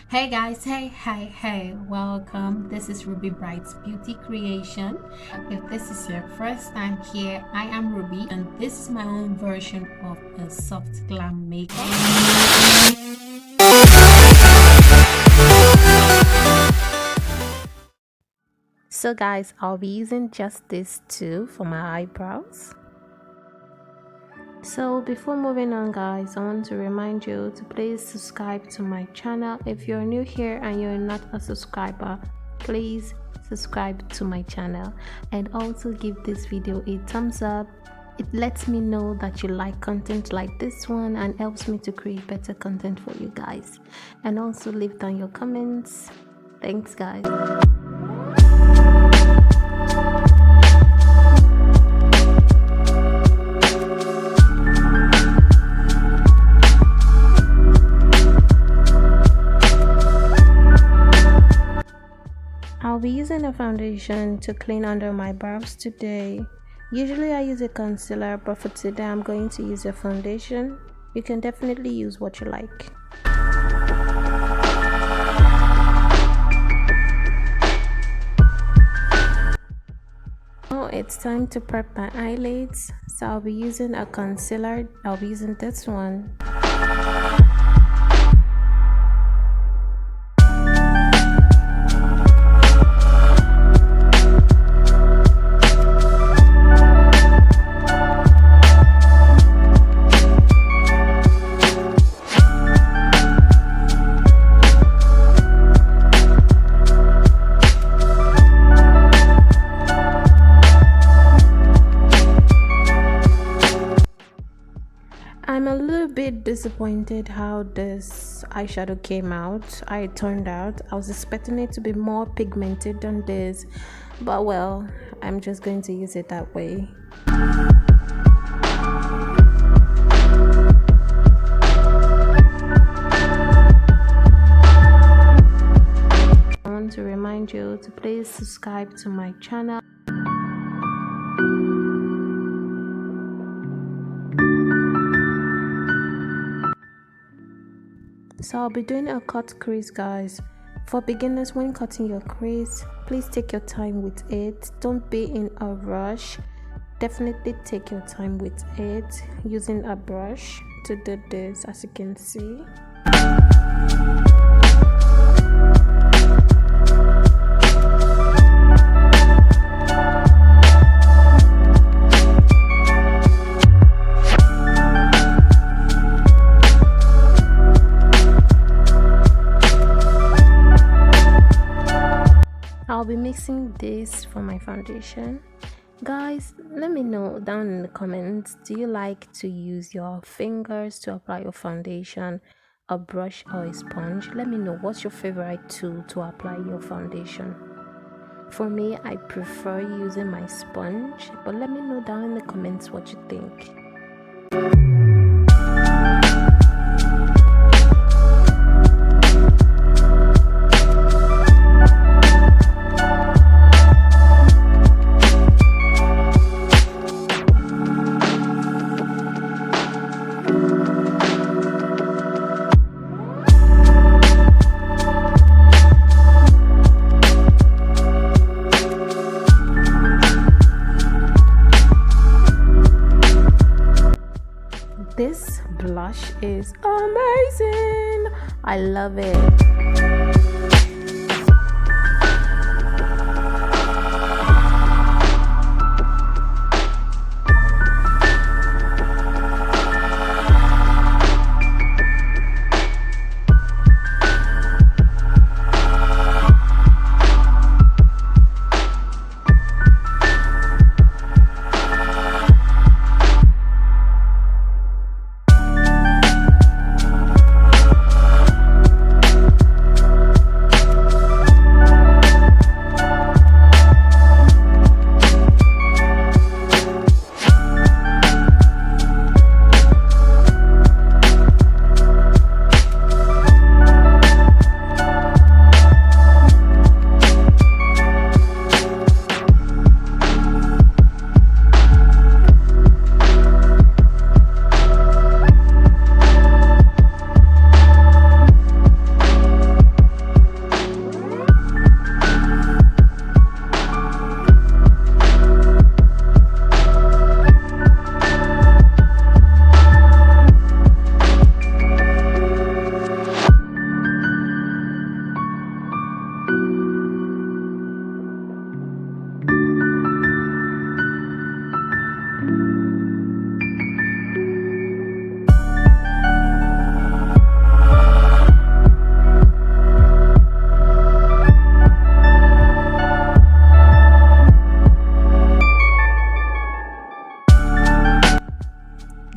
Hey guys, hey, welcome. This is RubeeBright's Beauty Creation. If this is your first time here, I am Ruby and this is my own version of a soft glam makeup. So guys, I'll be using just this two for my eyebrows. So before moving on guys, I want to remind you to please subscribe to my channel. If you're new here and you're not a subscriber, please subscribe to my channel and also give this video a thumbs up. It lets me know that you like content like this one and helps me to create better content for you guys. And also leave down your comments. Thanks guys. I'll be using a foundation to clean under my brows today. Usually I use a concealer, but for today I'm going to use a foundation. You can definitely use what you like. Now it's time to prep my eyelids. So I'll be using a concealer. I'll be using this one. I'm a little bit disappointed how this eyeshadow came out. I was expecting it to be more pigmented than this, but well, I'm just going to use it that way. I want to remind you to please subscribe to my channel. So I'll be doing a cut crease guys. For beginners, when cutting your crease, please take your time with it. Don't be in a rush. Definitely take your time with it, using a brush to do this, as you can see. I'll be mixing this for my foundation. Guys, let me know down in the comments, do you like to use your fingers to apply your foundation, a brush or a sponge? Let me know what's your favorite tool to apply your foundation. For me, I prefer using my sponge, but let me know down in the comments what you think. This blush is amazing. I love it.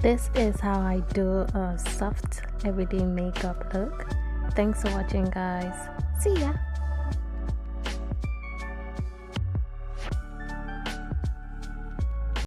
This is how I do a soft everyday makeup look. Thanks for watching, guys. See ya.